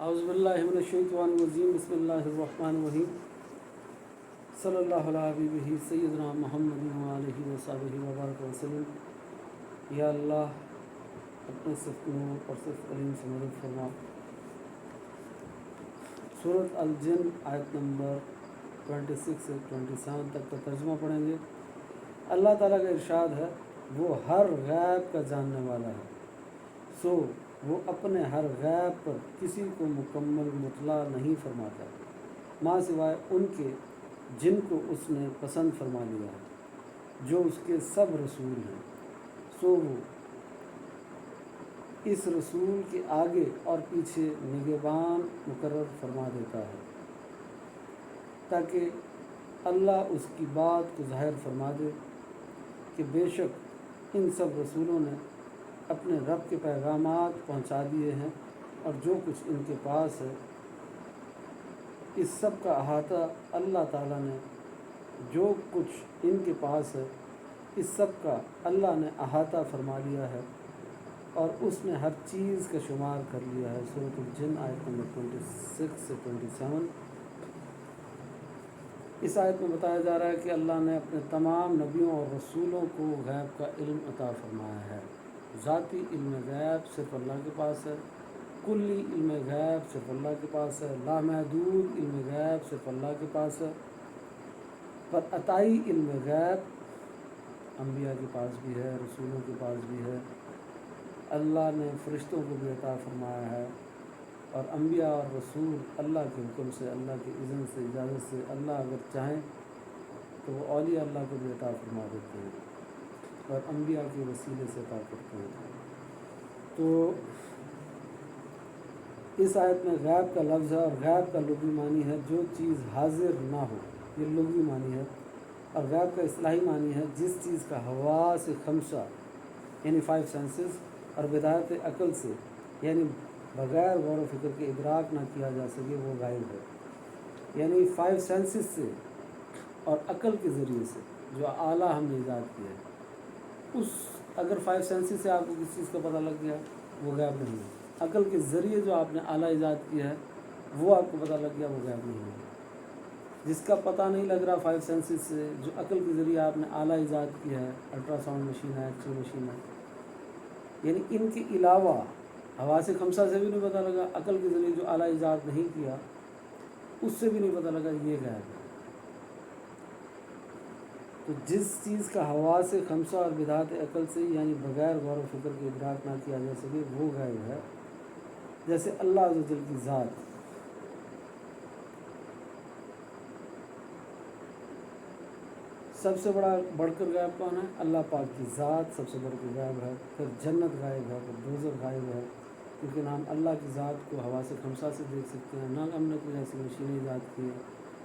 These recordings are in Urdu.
اعوذ باللہ من الشیطان الرجیم بسم اللہ الرحمن الرحیم صلی اللہ علیہ حبیبہ سیدنا محمد وآلہ وصحبہ وبارک وسلم۔ یا اللہ اپنے صفت نور اور صفت علیم سے مدد فرما۔ سورۃ الجن آیت نمبر 26 سے 27 تک کا ترجمہ پڑھیں گے۔ اللہ تعالیٰ کا ارشاد ہے، وہ ہر غیب کا جاننے والا ہے، سو وہ اپنے ہر غیب پر کسی کو مکمل مطلع نہیں فرماتا ماں سوائے ان کے جن کو اس نے پسند فرما لیا ہے، جو اس کے سب رسول ہیں، سو وہ اس رسول کے آگے اور پیچھے نگہبان مقرر فرما دیتا ہے، تاکہ اللہ اس کی بات کو ظاہر فرما دے کہ بے شک ان سب رسولوں نے اپنے رب کے پیغامات پہنچا دیے ہیں، اور جو کچھ ان کے پاس ہے اس سب کا احاطہ اللہ تعالیٰ نے جو کچھ ان کے پاس ہے اس سب کا اللہ نے احاطہ فرما لیا ہے، اور اس نے ہر چیز کا شمار کر لیا ہے۔ سورۃ الجن آیت نمبر 26 سے 27۔ اس آیت میں بتایا جا رہا ہے کہ اللہ نے اپنے تمام نبیوں اور رسولوں کو غیب کا علم عطا فرمایا ہے۔ ذاتی علم غیب صرف اللہ کے پاس ہے، کلی علم غیب صرف اللہ کے پاس ہے، لامحدود علم غیب صرف اللہ کے پاس ہے، پر عطائی علم غیب انبیاء کے پاس بھی ہے، رسولوں کے پاس بھی ہے۔ اللہ نے فرشتوں کو بھی عطا فرمایا ہے، اور انبیاء اور رسول اللہ کے حکم سے، اللہ کے اذن سے، اجازت سے، اللہ اگر چاہیں تو وہ اولیاء اللہ کو بھی عطا فرما دیتے ہیں اور انبیاء کے وسیلے سے عطا کرتے ہیں۔ تو اس آیت میں غیب کا لفظ ہے، اور غیب کا لغوی معنی ہے جو چیز حاضر نہ ہو، یہ لغوی معنی ہے، اور غیب کا اصطلاحی معنی ہے جس چیز کا حواس خمسہ یعنی 5 سینسز اور بدایت عقل سے یعنی بغیر غور و فکر کے ادراک نہ کیا جا سکے وہ غائب ہے۔ یعنی 5 سینسز سے اور عقل کے ذریعے سے جو اعلیٰ ہم نے ایجاد کیا ہے، اگر 5 سینسز سے آپ کو کسی چیز کا پتہ لگ گیا وہ غائب نہیں ہے۔ عقل کے ذریعے جو آپ نے اعلیٰ ایجاد کیا ہے وہ آپ کو پتہ لگ گیا وہ غائب نہیں ہے۔ جس کا پتہ نہیں لگ رہا 5 سینسز سے، جو عقل کے ذریعے آپ نے اعلیٰ ایجاد کیا ہے، الٹرا ساؤنڈ مشین ہے، ایکس رے مشین ہے، یعنی ان کے علاوہ حواس خمسہ سے بھی نہیں پتہ لگا، عقل کے ذریعے جو اعلیٰ ایجاد نہیں کیا اس سے بھی نہیں پتہ لگا، یہ غائب ہے۔ تو جس چیز کا حواس خمسہ اور بدایت عقل سے یعنی بغیر غور و فکر کے ادراک نہ کیا جا سکے وہ غائب ہے۔ جیسے اللہ عز و جل کی ذات، سب سے بڑھ کر غائب کون ہے؟ اللہ پاک کی ذات سب سے بڑھ کر غائب ہے، پھر جنت غائب ہے، پھر دوزخ غائب ہے، کیونکہ ہم اللہ کی ذات کو حواس خمسہ سے دیکھ سکتے ہیں، نہ ہم نے کوئی ایسی مشینیں ایجاد کی ہے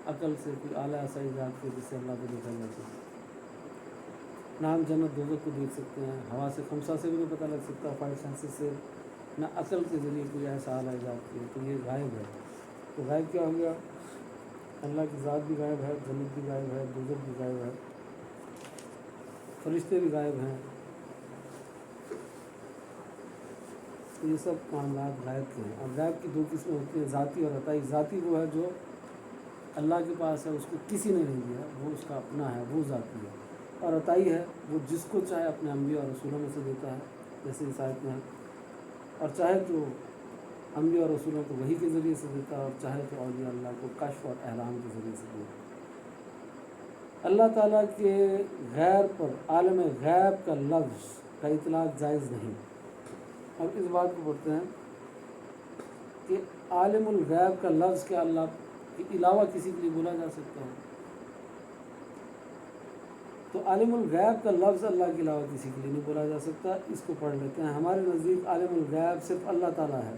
عقل سے، کوئی اعلیٰ ایسا ایجاد کی جس سے اللہ کو دیکھا جا سکے، نہ ہم جنت دوزخ کو دیکھ سکتے ہیں، حواس خمسہ سے بھی نہیں پتہ لگ سکتا، 5 سینسز سے، نہ عقل کے ذریعے کوئی ایسا اعلیٰ ایجاد کیا، تو یہ غائب ہے۔ تو غائب کیا ہو گیا؟ اللہ کی ذات بھی غائب ہے، جنت بھی غائب ہے، دوزخ بھی غائب ہے، فرشتے بھی غائب ہیں، تو یہ سب معاملات غائب کے ہیں۔ اور غائب کی 2 قسمیں ہوتی ہیں، ذاتی اور عطائی۔ ذاتی وہ ہے جو اللہ کے پاس ہے، اس کو کسی نے نہیں دیا، وہ اس کا اپنا ہے، وہ ذاتی ہے، اور عطائی ہے وہ جس کو چاہے اپنے انبیاء اور رسولوں میں سے دیتا ہے، جیسے اس آیت میں ہے، اور چاہے تو انبیاء اور رسولوں کو وحی کے ذریعے سے دیتا ہے، اور چاہے تو اولیاء اللہ کو کشف اور احلام کے ذریعے سے دیتا ہے۔ اللہ تعالیٰ کے غیر پر عالم غیب کا لفظ کا اطلاق جائز نہیں۔ اب اس بات کو پڑھتے ہیں کہ عالم الغیب کا لفظ کیا اللہ کے علاوہ کسی کے لیے بولا جا سکتا ہے؟ تو عالم الغیب کا لفظ اللہ کے علاوہ کسی کے لیے نہیں بولا جا سکتا۔ اس کو پڑھ لیتے ہیں۔ ہمارے نزدیک عالم الغیب صرف اللہ تعالیٰ ہے،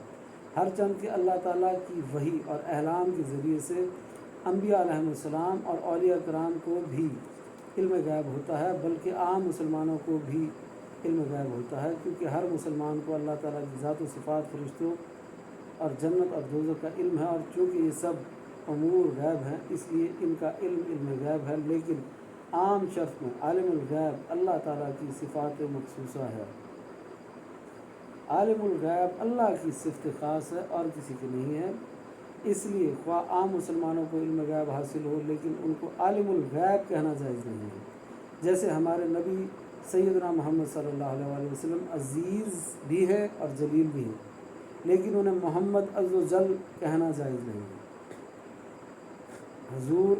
ہر چند کہ اللہ تعالیٰ کی وحی اور احلام کے ذریعے سے انبیاء علیہ السلام اور اولیاء کرام کو بھی علم غیب ہوتا ہے، بلکہ عام مسلمانوں کو بھی علم غیب ہوتا ہے، کیونکہ ہر مسلمان کو اللہ تعالیٰ کی ذات و صفات، فرشتوں اور جنت اور دوزخ کا علم ہے، اور چونکہ یہ سب امور غیب ہیں اس لیے ان کا علم غیب ہے، لیکن عام شرط میں عالم الغیب اللہ تعالیٰ کی صفات مخصوصہ ہے۔ عالم الغیب اللہ کی صفت خاص ہے اور کسی کی نہیں ہے، اس لیے خواہ عام مسلمانوں کو علم غیب حاصل ہو لیکن ان کو عالم الغیب کہنا جائز نہیں ہے۔ جیسے ہمارے نبی سیدنا محمد صلی اللہ علیہ وسلم عزیز بھی ہے اور جلیل بھی ہے، لیکن انہیں محمد عز و جل کہنا جائز نہیں ہے۔ حضور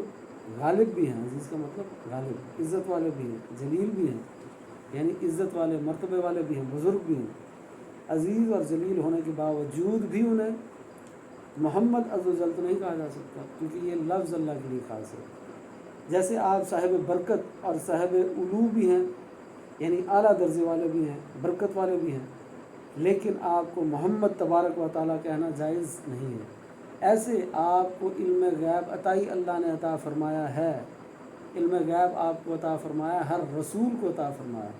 غالب بھی ہیں، عزیز کا مطلب غالب، عزت والے بھی ہیں، جلیل بھی ہیں، یعنی عزت والے مرتبے والے بھی ہیں، بزرگ بھی ہیں۔ عزیز اور جلیل ہونے کے باوجود بھی انہیں محمد عز و جل تو نہیں کہا جا سکتا، کیونکہ یہ لفظ اللہ کے لیے خاص ہے۔ جیسے آپ صاحب برکت اور صاحب علو بھی ہیں، یعنی اعلیٰ درجے والے بھی ہیں، برکت والے بھی ہیں، لیکن آپ کو محمد تبارک و تعالیٰ کہنا جائز نہیں ہے۔ ایسے آپ کو علم غیب عطائی اللہ نے عطا فرمایا ہے، علم غیب آپ کو عطا فرمایا، ہر رسول کو عطا فرمایا۔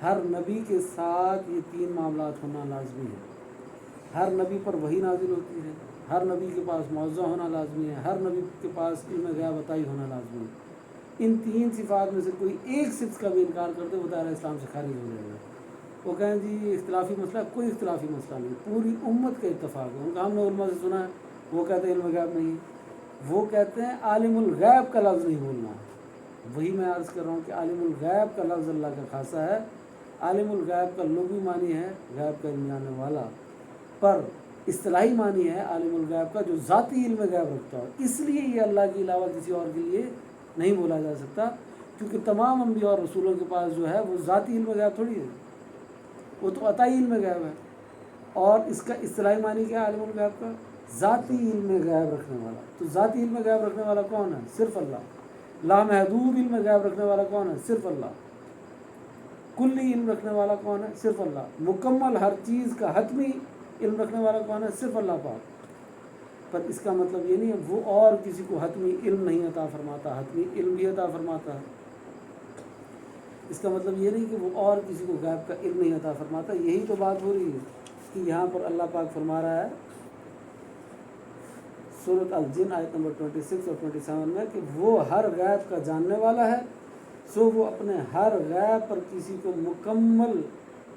ہر نبی کے ساتھ یہ تین معاملات ہونا لازمی ہے۔ ہر نبی پر وحی نازل ہوتی ہے، ہر نبی کے پاس معجزہ ہونا لازمی ہے، ہر نبی کے پاس علم غیب عطائی ہونا لازمی ہے۔ ان تین صفات میں سے کوئی ایک صفت کا بھی انکار کر دے وہ دائرہ اسلام سے خارج ہو جائے گا۔ وہ کہیں جی یہ اختلافی مسئلہ، کوئی اختلافی مسئلہ نہیں، پوری امت کا اتفاق ہے۔ ان کا ہم نے علماء سے سنا ہے، وہ کہتے ہیں علم غیب نہیں، وہ کہتے ہیں عالم الغیب کا لفظ نہیں بولنا۔ وہی میں عرض کر رہا ہوں کہ عالم الغیب کا لفظ اللہ کا خاصہ ہے۔ عالم الغیب کا لغوی معنی ہے غیب کا علم جاننے والا، پر اصطلاحی معنی ہے عالم الغیب کا جو ذاتی علم غیب رکھتا ہو۔ اس لیے یہ اللہ کے علاوہ کسی اور کے لیے نہیں بولا جا سکتا، کیونکہ تمام انبیاء اور رسولوں کے پاس جو ہے وہ ذاتی علم غیب تھوڑی ہے، وہ تو عطائی علم غیب ہے۔ اور اس کا اصطلاحی معنی کیا ہے عالم الغیب کا؟ ذاتی علم غیب رکھنے والا۔ تو ذاتی علم غیب رکھنے والا کون ہے؟ صرف اللہ۔ لامحدود علم غیب رکھنے والا کون ہے؟ صرف اللہ۔ کلی علم رکھنے والا کون ہے؟ صرف اللہ۔ مکمل ہر چیز کا حتمی علم رکھنے والا کون ہے؟ صرف اللہ پاک۔ پر اس کا مطلب یہ نہیں ہے وہ اور کسی کو حتمی علم نہیں عطا فرماتا، حتمی علم بھی عطا فرماتا ہے۔ اس کا مطلب یہ نہیں کہ وہ اور کسی کو غیب کا علم نہیں عطا فرماتا۔ یہی تو بات ہو رہی ہے کہ یہاں پر اللہ پاک فرما رہا ہے سورۃ الجن آیت نمبر 26 اور 27 میں کہ وہ ہر غیب کا جاننے والا ہے، سو وہ اپنے ہر غیب پر کسی کو مکمل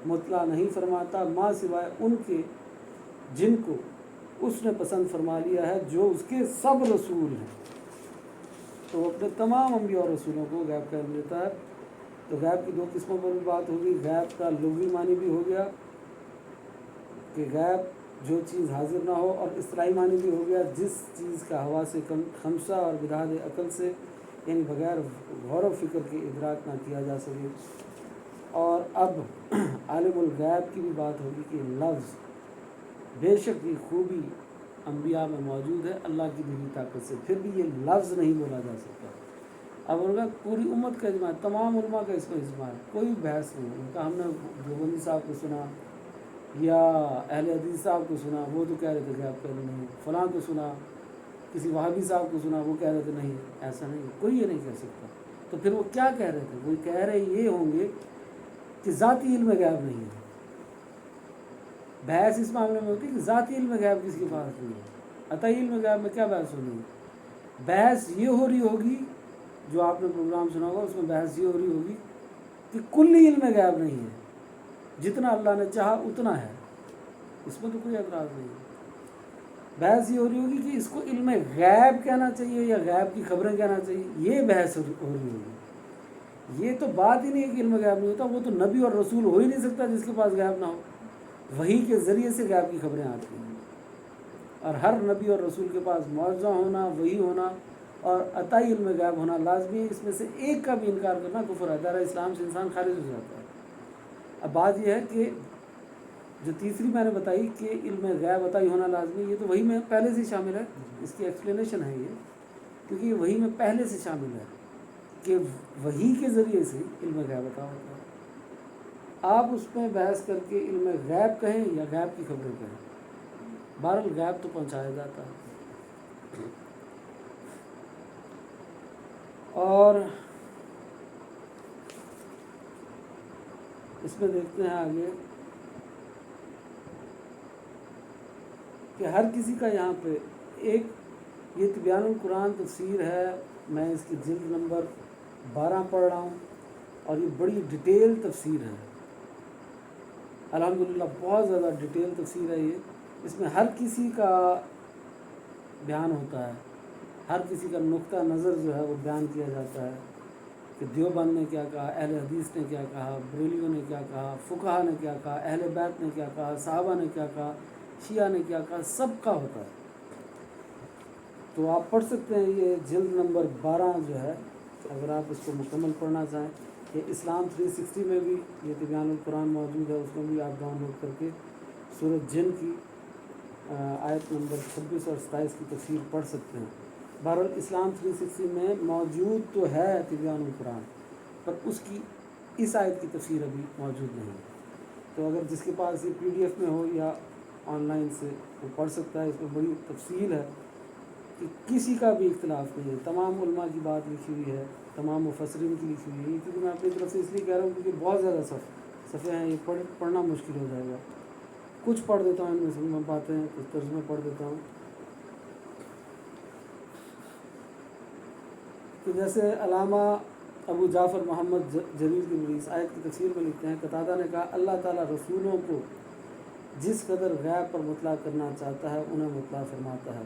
مطلع نہیں فرماتا ماں سوائے ان کے جن کو اس نے پسند فرما لیا ہے جو اس کے سب رسول ہیں۔ تو وہ اپنے تمام انبیاء اور رسولوں کو غیب کا علم دیتا ہے۔ تو غیب کی دو قسموں پر بھی بات ہوگی، غیب کا لغوی معنی بھی ہو گیا کہ غیب جو چیز حاضر نہ ہو، اور اصطلاحی معنی بھی ہو گیا جس چیز کا حواس خمسہ اور بدہاد عقل سے یعنی بغیر غور و فکر کے ادراک نہ کیا جا سکے۔ اور اب عالم الغیب کی بھی بات ہوگی کہ لفظ بے شک یہ خوبی انبیاء میں موجود ہے اللہ کی دی طاقت سے، پھر بھی یہ لفظ نہیں بولا جا سکتا۔ اب ان کا پوری امت کا اجماع ہے، تمام علماء کا اس کو اجماع ہے، کوئی بحث نہیں ہے۔ ان کا ہم نے دیوبندی صاحب کو سنا یا اہل حدیث صاحب کو سنا، وہ تو کہہ رہے تھے کہ آپ کہہ رہے نہیں، فلاں کو سنا، کسی وہابی صاحب کو سنا، وہ کہہ رہے تھے نہیں، ایسا نہیں، کوئی یہ نہیں کہہ سکتا۔ تو پھر وہ کیا کہہ رہے تھے؟ وہ کہہ رہے یہ ہوں گے کہ ذاتی علم غیب نہیں ہے۔ بحث اس معاملے میں ہوتی ہے کہ ذاتی علم غیب کس کے پاس نہیں ہے، عطائی علم غیب میں کیا بحث ہونی ہے؟ بحث یہ ہو رہی ہوگی، جو آپ نے پروگرام سنا ہوگا اس میں بحث یہ ہو رہی ہوگی کہ کلی علم غیب نہیں ہے، جتنا اللہ نے چاہا اتنا ہے، اس میں تو کوئی اعتراض نہیں ہے۔ بحث یہ ہو رہی ہوگی کہ اس کو علم غیب کہنا چاہیے یا غیب کی خبریں کہنا چاہیے، یہ بحث ہو رہی ہوگی۔ یہ تو بات ہی نہیں ہے کہ علم غیب نہیں ہوتا، وہ تو نبی اور رسول ہو ہی نہیں سکتا جس کے پاس غیب نہ ہو۔ وحی کے ذریعے سے غیب کی خبریں آتی ہیں، اور ہر نبی اور رسول کے پاس معجزہ ہونا، وحی ہونا اور عطائی علم غیب ہونا لازمی ہے۔ اس میں سے ایک کا بھی انکار کرنا کفر ہے، دائرہ اسلام سے انسان خارج ہو جاتا ہے۔ اب بات یہ ہے کہ جو تیسری میں نے بتائی کہ علم غیب عطائی ہونا لازمی، یہ تو وحی میں پہلے سے شامل ہے، اس کی ایکسپلینیشن ہے یہ، کیونکہ یہ وحی میں پہلے سے شامل ہے کہ وحی کے ذریعے سے علم غیب عطا ہوتا ہے۔ آپ اس میں بحث کر کے علم غیب کہیں یا غیب کی خبریں کہیں، بہرحال غیب تو پہنچایا جاتا ہے۔ اور اس میں دیکھتے ہیں آگے کہ ہر کسی کا یہاں پہ ایک یہ تبیان القرآن تفسیر ہے، میں اس کی جلد نمبر 12 پڑھ رہا ہوں، اور یہ بڑی ڈیٹیل تفسیر ہے۔ الحمدللہ بہت زیادہ ڈیٹیل تفسیر ہے یہ، اس میں ہر کسی کا بیان ہوتا ہے، ہر کسی کا نقطہ نظر جو ہے وہ بیان کیا جاتا ہے کہ دیوبند نے کیا کہا، اہل حدیث نے کیا کہا، بریلیوں نے کیا کہا، فقہا نے کیا کہا، اہل بیت نے کیا کہا، صحابہ نے کیا کہا، شیعہ نے کیا کہا، سب کا ہوتا ہے۔ تو آپ پڑھ سکتے ہیں، یہ جلد نمبر 12 جو ہے، اگر آپ اس کو مکمل پڑھنا چاہیں، کہ اسلام 360 میں بھی یہ تبیان القرآن موجود ہے، اس میں بھی آپ ڈاؤن لوڈ کر کے سورۃ جن کی آیت نمبر 26 اور 27 کی تفسیر پڑھ سکتے ہیں۔ بہرحال اسلام 360 میں موجود تو ہے تبیان القرآن، پر اس کی اس آیت کی تفسیر ابھی موجود نہیں، تو اگر جس کے پاس یہ PDF میں ہو یا آن لائن سے وہ پڑھ سکتا ہے۔ اس میں بڑی تفصیل ہے کہ کسی کا بھی اختلاف نہیں ہے، تمام علماء کی بات لکھی ہوئی ہے، تمام مفسرین کی لکھی ہوئی ہے، کیونکہ میں اپنی طرف سے اس لیے کہہ رہا ہوں کیونکہ بہت زیادہ صفحے ہیں، یہ پڑھنا مشکل ہو جائے گا۔ کچھ پڑھ دیتا ہوں، ان میں باتیں کچھ ترجمے پڑھ دیتا ہوں، کہ جیسے علامہ ابو جعفر محمد جلیل کی اس آیت کی تفسیر میں لکھتے ہیں، قتادہ نے کہا اللہ تعالیٰ رسولوں کو جس قدر غیب پر مطلع کرنا چاہتا ہے انہیں مطلع فرماتا ہے۔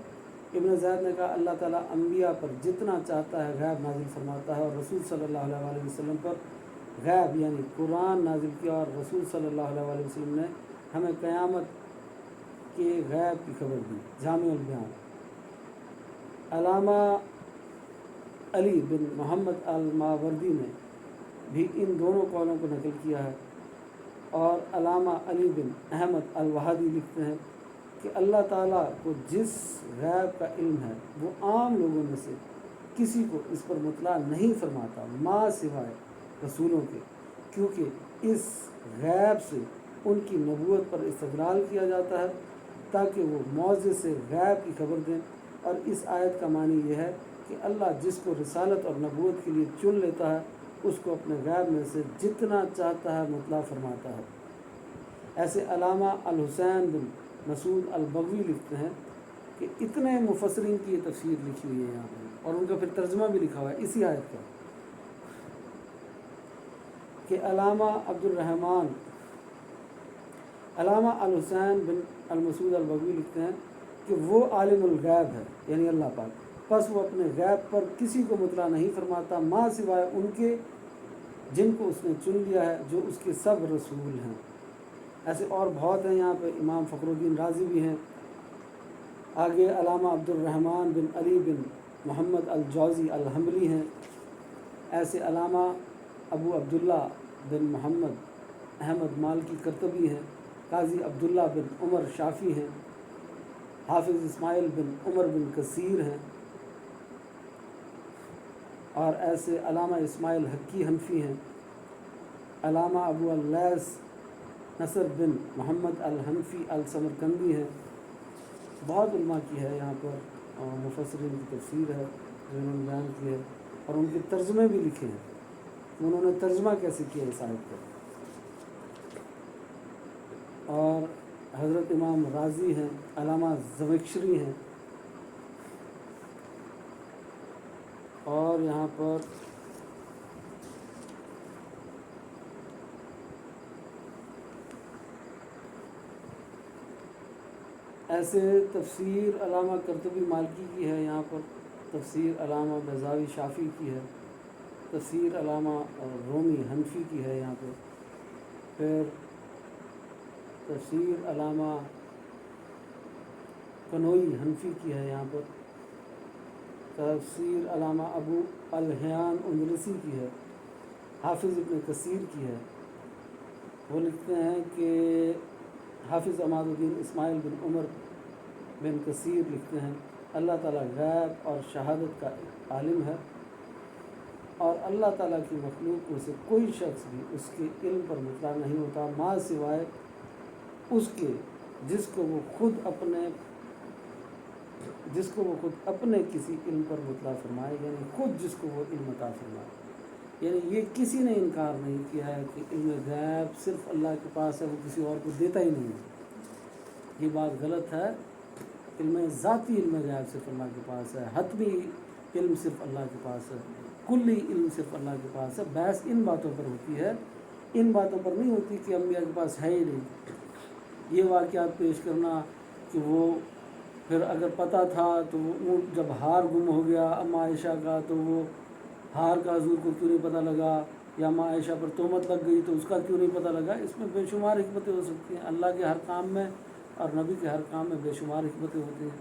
ابن زید نے کہا اللہ تعالیٰ انبیاء پر جتنا چاہتا ہے غیب نازل فرماتا ہے، اور رسول صلی اللہ علیہ وسلم پر غیب یعنی قرآن نازل کیا، اور رسول صلی اللہ علیہ وسلم نے ہمیں قیامت کے غیب کی خبر دی۔ جامع البیان۔ علامہ علی بن محمد الماوردی نے بھی ان دونوں قولوں کو نقل کیا ہے، اور علامہ علی بن احمد الوہابی لکھتے ہیں کہ اللہ تعالیٰ کو جس غیب کا علم ہے وہ عام لوگوں میں سے کسی کو اس پر مطلع نہیں فرماتا ما سوائے رسولوں کے، کیونکہ اس غیب سے ان کی نبوت پر استدلال کیا جاتا ہے تاکہ وہ معجزے سے غیب کی خبر دیں۔ اور اس آیت کا معنی یہ ہے کہ اللہ جس کو رسالت اور نبوت کے لیے چن لیتا ہے اس کو اپنے غیب میں سے جتنا چاہتا ہے مطلع فرماتا ہے۔ ایسے علامہ الحسین بن مسعود البغوی لکھتے ہیں کہ اتنے مفسرین کی یہ تفسیر لکھی ہوئی ہے یہاں پر، اور ان کا پھر ترجمہ بھی لکھا ہوا ہے اسی آیت کا، کہ علامہ الحسین بن المسعود البغوی لکھتے ہیں کہ وہ عالم الغیب ہے یعنی اللہ پاک، پس وہ اپنے غیب پر کسی کو مطلع نہیں فرماتا ما سوائے ان کے جن کو اس نے چن لیا ہے جو اس کے سب رسول ہیں۔ ایسے اور بہت ہیں، یہاں پہ امام فخر الدین رازی بھی ہیں۔ آگے علامہ عبد الرحمن بن علی بن محمد الجوزی الحنبلی ہیں۔ ایسے علامہ ابو عبداللہ بن محمد احمد مالکی کرتبی ہیں۔ قاضی عبداللہ بن عمر شافی ہیں۔ حافظ اسماعیل بن عمر بن کثیر ہیں، اور ایسے علامہ اسماعیل حقی حنفی ہیں۔ علامہ ابو اللیث نصر بن محمد الحنفی السمرقندی ہیں۔ بہت علماء کی ہے یہاں پر، مفسرین کی تفسیر ہے جو انہوں نے بیان کی ہے، اور ان کے ترجمے بھی لکھے ہیں، انہوں نے ترجمہ کیسے کیا اس آیت کا۔ اور حضرت امام رازی ہیں، علامہ زمخشری ہیں، اور یہاں پر ایسے تفسیر علامہ قرطبی مالکی کی ہے، یہاں پر تفسیر علامہ بیضاوی شافعی کی ہے، تفسیر علامہ رومی حنفی کی ہے یہاں پر، پھر تفسیر علامہ کنوئی حنفی کی ہے یہاں پر، تفسیر علامہ ابو الحیان اندلسی کی ہے، حافظ ابن کثیر کی ہے۔ وہ لکھتے ہیں کہ حافظ عماد الدین اسماعیل بن عمر بن کثیر لکھتے ہیں اللہ تعالیٰ غیب اور شہادت کا عالم ہے، اور اللہ تعالیٰ کی مخلوق میں سے کوئی شخص بھی اس کے علم پر مطلع نہیں ہوتا ما سوائے اس کے جس کو وہ خود اپنے کسی علم پر مطلع فرمائے، یعنی خود جس کو وہ علم عطا فرمائے۔ یعنی یہ کسی نے انکار نہیں کیا ہے کہ علم غیب صرف اللہ کے پاس ہے، وہ کسی اور کو دیتا ہی نہیں ہے، یہ بات غلط ہے۔ علم ذاتی علم غیب صرف اللہ کے پاس ہے، حتمی علم صرف اللہ کے پاس ہے، کلی علم صرف اللہ کے پاس ہے۔ بحث ان باتوں پر ہوتی ہے ان باتوں پر نہیں ہوتی کہ انبیاء کے پاس ہے ہی نہیں. یہ واقعات پیش کرنا کہ وہ پھر اگر پتہ تھا تو وہ اونٹ جب ہار گم ہو گیا اماں عائشہ کا تو وہ ہار کا حضور کو کیوں نہیں پتہ لگا، یا اماں عائشہ پر تہمت لگ گئی تو اس کا کیوں نہیں پتہ لگا. اس میں بے شمار حکمتیں ہو سکتی ہیں. اللہ کے ہر کام میں اور نبی کے ہر کام میں بے شمار حکمتیں ہوتی ہیں.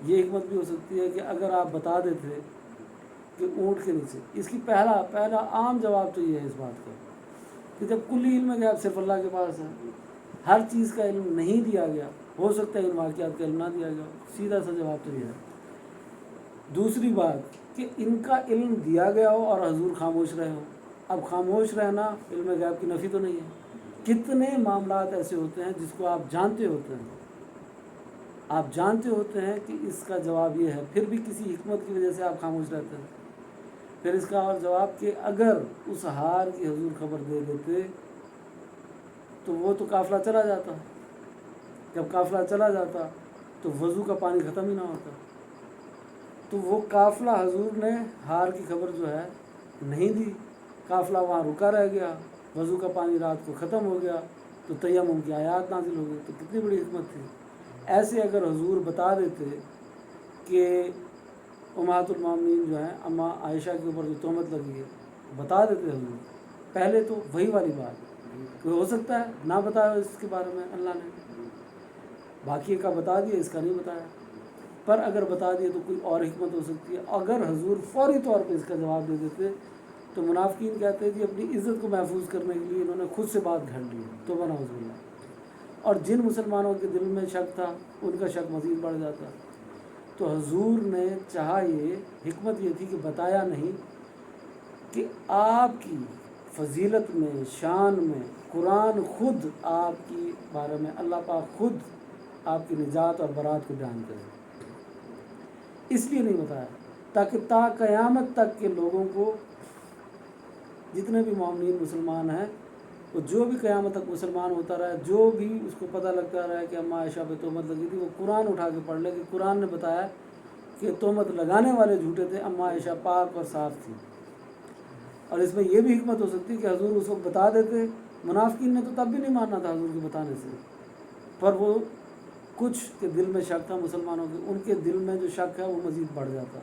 یہ حکمت بھی ہو سکتی ہے کہ اگر آپ بتا دیتے کہ اونٹ کے نیچے، اس کی پہلا عام جواب تو یہ ہے اس بات کا کہ جب کلی علم غیب صرف اللہ کے پاس ہے، ہر چیز کا علم نہیں دیا گیا، ہو سکتا ہے ان واقعات کا علم نہ دیا گیا. سیدھا سا جواب تو یہ ہے. دوسری بات کہ ان کا علم دیا گیا ہو اور حضور خاموش رہے ہوں. اب خاموش رہنا علم غیب کی نفی تو نہیں ہے. کتنے معاملات ایسے ہوتے ہیں جس کو آپ جانتے ہوتے ہیں، آپ جانتے ہوتے ہیں کہ اس کا جواب یہ ہے، پھر بھی کسی حکمت کی وجہ سے آپ خاموش رہتے ہیں. پھر اس کا اور جواب کہ اگر اس ہار کی حضور خبر دے دیتے تو وہ تو قافلہ چلا جاتا. جب قافلہ چلا جاتا تو وضو کا پانی ختم ہی نہ ہوتا. تو وہ قافلہ حضور نے ہار کی خبر جو ہے نہیں دی، قافلہ وہاں رکا رہ گیا، وضو کا پانی رات کو ختم ہو گیا تو تیمم کی آیات نازل ہو گئی. تو کتنی بڑی حکمت تھی. ایسے اگر حضور بتا دیتے کہ امہات المومنین جو ہیں اماں عائشہ کے اوپر جو تہمت لگی ہے، بتا دیتے حضور پہلے تو وہی والی بات کہ ہو سکتا ہے نہ بتایا اس کے بارے میں اللہ نے، باقی کا بتا دیا اس کا نہیں بتایا. پر اگر بتا دیے تو کوئی اور حکمت ہو سکتی ہے. اگر حضور فوری طور پہ اس کا جواب دے دیتے تو منافقین کہتے ہیں کہ اپنی عزت کو محفوظ کرنے کے لیے انہوں نے خود سے بات گھڑ لی. تو بنا حضور اللہ. اور جن مسلمانوں کے دل میں شک تھا ان کا شک مزید بڑھ جاتا. تو حضور نے چاہا، یہ حکمت یہ تھی کہ بتایا نہیں کہ آپ کی فضیلت میں، شان میں قرآن خود آپ کی بارے میں اللہ پاک خود آپ کی نجات اور برات کو بیان کرے. اس لیے نہیں بتایا تاکہ تا قیامت تک کے لوگوں کو، جتنے بھی مومنین مسلمان ہیں، وہ جو بھی قیامت تک مسلمان ہوتا رہا ہے، جو بھی اس کو پتہ لگتا رہا ہے کہ اماں عائشہ پہ تہمت لگی تھی، وہ قرآن اٹھا کے پڑھ لے کہ قرآن نے بتایا کہ تہمت لگانے والے جھوٹے تھے، اماں عائشہ پاک اور صاف تھی. اور اس میں یہ بھی حکمت ہو سکتی کہ حضور اس وقت بتا دیتے. منافقین نے تو تب بھی نہیں ماننا تھا حضور کے بتانے سے، پر وہ کچھ کے دل میں شک تھا مسلمانوں کے، ان کے دل میں جو شک ہے وہ مزید بڑھ جاتا.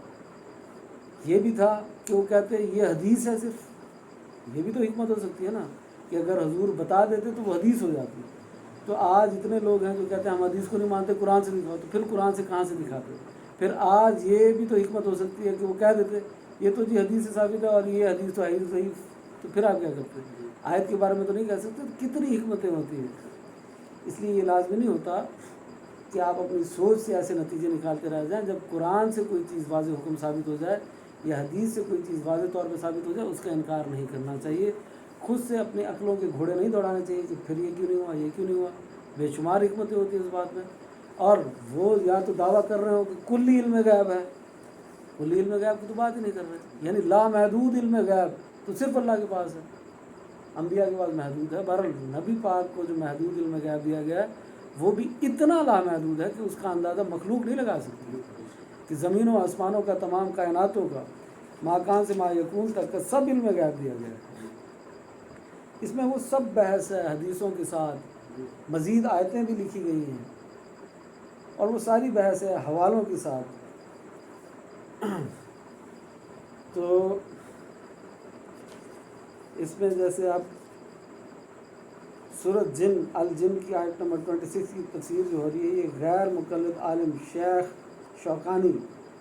یہ بھی تھا کہ وہ کہتے یہ حدیث ہے صرف. یہ بھی تو حکمت ہو سکتی ہے نا کہ اگر حضور بتا دیتے تو وہ حدیث ہو جاتی. تو آج اتنے لوگ ہیں جو کہتے ہیں ہم حدیث کو نہیں مانتے، قرآن سے دکھاؤ. تو پھر قرآن سے کہاں سے دکھاتے؟ پھر آج یہ بھی تو حکمت ہو سکتی ہے کہ وہ کہہ دیتے یہ تو جی حدیث سے ثابت ہے اور یہ حدیث تو حدیث ضعیف. تو پھر آپ کیا کرتے؟ آیت کے بارے میں تو نہیں کہہ سکتے. کتنی حکمتیں ہوتی ہیں. اس لیے یہ لازمی نہیں ہوتا کہ آپ اپنی سوچ سے ایسے نتیجے نکالتے رہ جائیں. جب قرآن سے کوئی چیز واضح حکم ثابت ہو جائے یا حدیث سے کوئی چیز واضح طور پہ ثابت ہو جائے اس کا انکار نہیں کرنا چاہیے. خود سے اپنے عقلوں کے گھوڑے نہیں دوڑانے چاہیے کہ پھر یہ کیوں نہیں ہوا، یہ کیوں نہیں ہوا. بے شمار حکمتیں ہوتی ہیں اس بات میں. اور وہ یا تو دعویٰ کر رہے ہو کہ کلی علم غیب ہے، کلی علم غیب کی تو بات ہی نہیں کر رہے، یعنی لامحدود علم غیب تو صرف اللہ کے پاس ہے، انبیاء کے پاس محدود ہے. بہرحال نبی پاک کو جو محدود علم غیب دیا گیا ہے وہ بھی اتنا لامحدود ہے کہ اس کا اندازہ مخلوق نہیں لگا سکتی. کہ زمینوں آسمانوں کا، تمام کائناتوں کا، ماکان سے ما یکون تک کا سب علم غیب دیا گیا ہے. اس میں وہ سب بحث ہے حدیثوں کے ساتھ، مزید آیتیں بھی لکھی گئی ہیں اور وہ ساری بحث ہے حوالوں کے ساتھ. تو اس میں جیسے آپ سورۃ جن الجن کی آیت نمبر 26 کی تفسیر جو ہو رہی ہے، یہ غیر مقلد عالم شیخ شوقانی،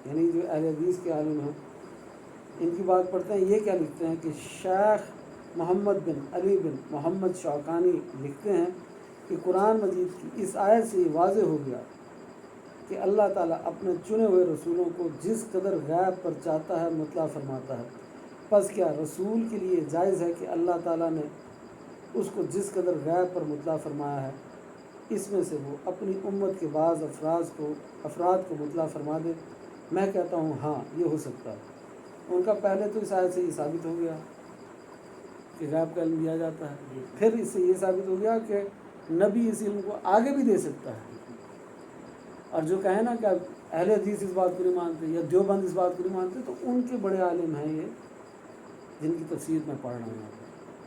یعنی جو اہل حدیث کے عالم ہیں، ان کی بات پڑھتے ہیں. یہ کیا لکھتے ہیں کہ شیخ محمد بن علی بن محمد شوقانی لکھتے ہیں کہ قرآن مجید کی اس آیت سے یہ واضح ہو گیا کہ اللہ تعالیٰ اپنے چنے ہوئے رسولوں کو جس قدر غیب پر چاہتا ہے مطلع فرماتا ہے. پس کیا رسول کے لیے جائز ہے کہ اللہ تعالیٰ نے اس کو جس قدر غیب پر مطلع فرمایا ہے اس میں سے وہ اپنی امت کے بعض افراد کو مطلع فرما دے؟ میں کہتا ہوں ہاں یہ ہو سکتا ہے. ان کا پہلے تو اس آیت سے یہ ثابت ہو گیا کہ غیب کا علم دیا جاتا ہے، پھر اس سے یہ ثابت ہو گیا کہ نبی اس علم کو آگے بھی دے سکتا ہے. اور جو کہیں نا کہ اہل حدیث اس بات کو نہیں مانتے یا دیوبند اس بات کو نہیں مانتے، تو ان کے بڑے عالم ہیں یہ جن کی تفسیر میں پڑھ رہا ہوں.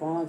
5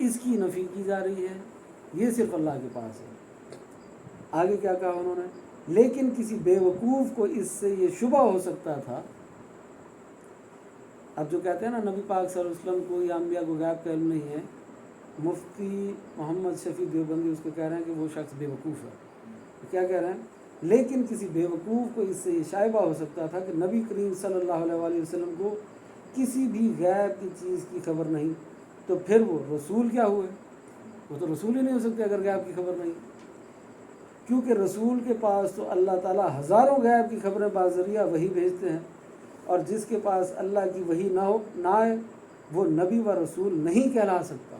اس کی نفی کی جا رہی ہے، یہ صرف اللہ کے پاس ہے۔ آگے کیا کہا انہوں نے؟ لیکن کسی بیوقوف کو اس سے یہ شبہ ہو سکتا تھا، اب جو کہتے ہیں نا نبی پاک صلی اللہ علیہ وسلم کو یا انبیاء کو غیب کا علم نہیں ہے، مفتی محمد شفیع دیوبندی اس کو کہہ رہے ہیں کہ وہ شخص بیوقوف ہے۔ کیا کہہ رہے ہیں؟ لیکن کسی بیوقوف کو اس سے یہ شائبہ ہو سکتا تھا کہ نبی کریم صلی اللہ علیہ وسلم کو کسی بھی غیب کی چیز کی خبر نہیں، تو پھر وہ رسول کیا ہوئے؟ وہ تو رسول ہی نہیں ہو سکتے اگر غیب کی خبر نہیں، کیونکہ رسول کے پاس تو اللہ تعالیٰ ہزاروں غیب کی خبریں بذریعہ وحی بھیجتے ہیں، اور جس کے پاس اللہ کی وحی نہ آئے وہ نبی و رسول نہیں کہلا سکتا۔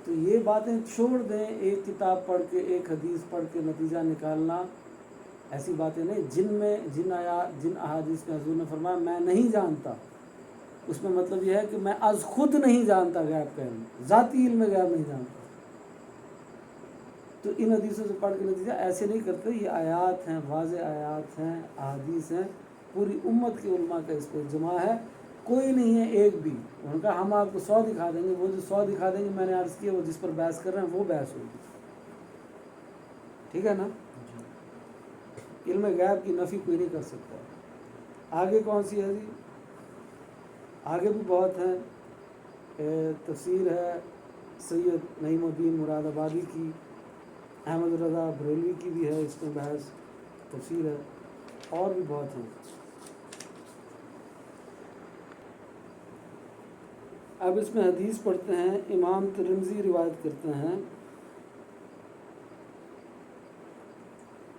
تو یہ باتیں چھوڑ دیں، ایک کتاب پڑھ کے ایک حدیث پڑھ کے نتیجہ نکالنا، ایسی باتیں نہیں۔ جن احادیث میں حضور نے فرمایا میں نہیں جانتا، اس میں مطلب یہ ہے کہ میں از خود نہیں جانتا غیب کا علم، ذاتی علم غیب نہیں جانتا۔ تو ان حدیثوں سے پڑھ کے نتیجہ ایسے نہیں کرتے، یہ آیات ہیں، واضح آیات ہیں، احادیث ہیں، پوری امت کے علماء کا اس پہ اجماع ہے، کوئی نہیں ہے ایک بھی۔ ان کا ہم آپ کو 100 دکھا دیں گے، وہ جو 100 دکھا دیں گے میں نے عرض کیا وہ جس پر بحث کر رہے ہیں وہ بحث ہوگی، ٹھیک ہے نا؟ علم غیب کی نفی کوئی نہیں کر سکتا۔ آگے کون سی ہے جی؟ آگے بھی بہت ہیں، تفسیر ہے سید نعیم الدین مراد آبادی کی، احمد رضا بریلوی کی بھی ہے اس میں بحث، تفسیر ہے، اور بھی بہت ہیں۔ اب اس میں حدیث پڑھتے ہیں، امام ترمذی روایت کرتے ہیں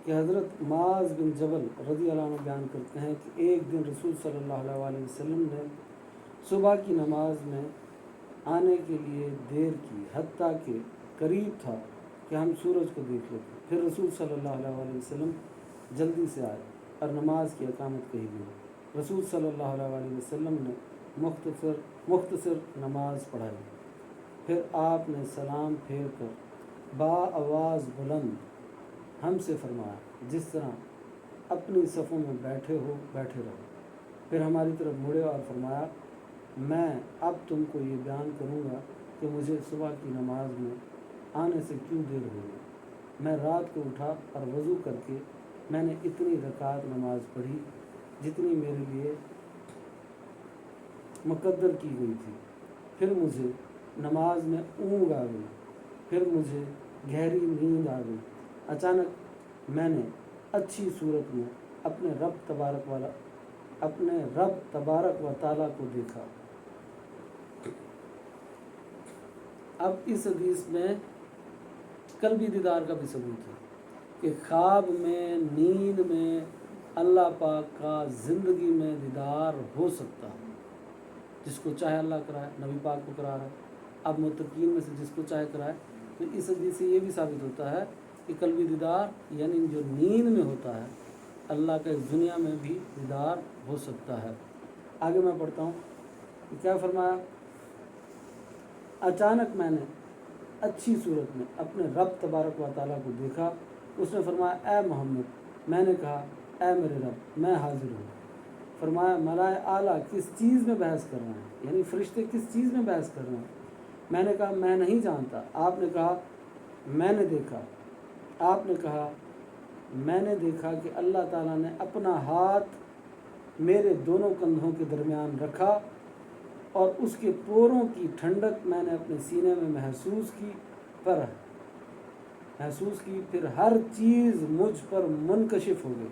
کہ حضرت معاذ بن جبل رضی اللہ عنہ بیان کرتے ہیں کہ ایک دن رسول صلی اللہ علیہ وسلم نے صبح کی نماز میں آنے کے لیے دیر کی، حتیٰ کہ قریب تھا کہ ہم سورج کو دیکھ لیتے۔ پھر رسول صلی اللہ علیہ وسلم جلدی سے آئے اور نماز کی اقامت کہی گئی۔ رسول صلی اللہ علیہ وسلم نے مختصر نماز پڑھائی، پھر آپ نے سلام پھیر کر آواز بلند ہم سے فرمایا جس طرح اپنی صفوں میں بیٹھے رہو۔ پھر ہماری طرف مڑے اور فرمایا میں اب تم کو یہ بیان کروں گا کہ مجھے صبح کی نماز میں آنے سے کیوں دیر ہوئی۔ میں رات کو اٹھا اور وضو کر کے میں نے اتنی رکعت نماز پڑھی جتنی میرے لیے مقدر کی گئی تھی، پھر مجھے نماز میں اونگ آ گئی، پھر مجھے گہری نیند آ گئی۔ اچانک میں نے اچھی صورت میں اپنے رب تبارک و تعالیٰ کو دیکھا۔ اب اس حدیث میں قلبی دیدار کا بھی ثبوت ہے کہ خواب میں، نیند میں اللہ پاک کا زندگی میں دیدار ہو سکتا ہے، جس کو چاہے اللہ کرائے، نبی پاک کو کرا رہا ہے، اب متقین میں سے جس کو چاہے کرائے۔ تو اس حدیث سے یہ بھی ثابت ہوتا ہے کہ قلبی دیدار یعنی جو نیند میں ہوتا ہے اللہ کا اس دنیا میں بھی دیدار ہو سکتا ہے۔ آگے میں پڑھتا ہوں کہ کیا فرمایا، اچانک میں نے اچھی صورت میں اپنے رب تبارک و تعالیٰ کو دیکھا۔ اس نے فرمایا اے محمد، میں نے کہا اے میرے رب میں حاضر ہوں۔ فرمایا ملائے اعلیٰ کس چیز میں بحث کر رہے ہیں، یعنی فرشتے کس چیز میں بحث کر رہے ہیں؟ میں نے کہا میں نہیں جانتا۔ آپ نے کہا میں نے دیکھا۔ آپ نے کہا میں نے دیکھا کہ اللہ تعالیٰ نے اپنا ہاتھ میرے دونوں کندھوں کے درمیان رکھا اور اس کے پوروں کی ٹھنڈک میں نے اپنے سینے میں محسوس کی، پھر ہر چیز مجھ پر منکشف ہو گئی،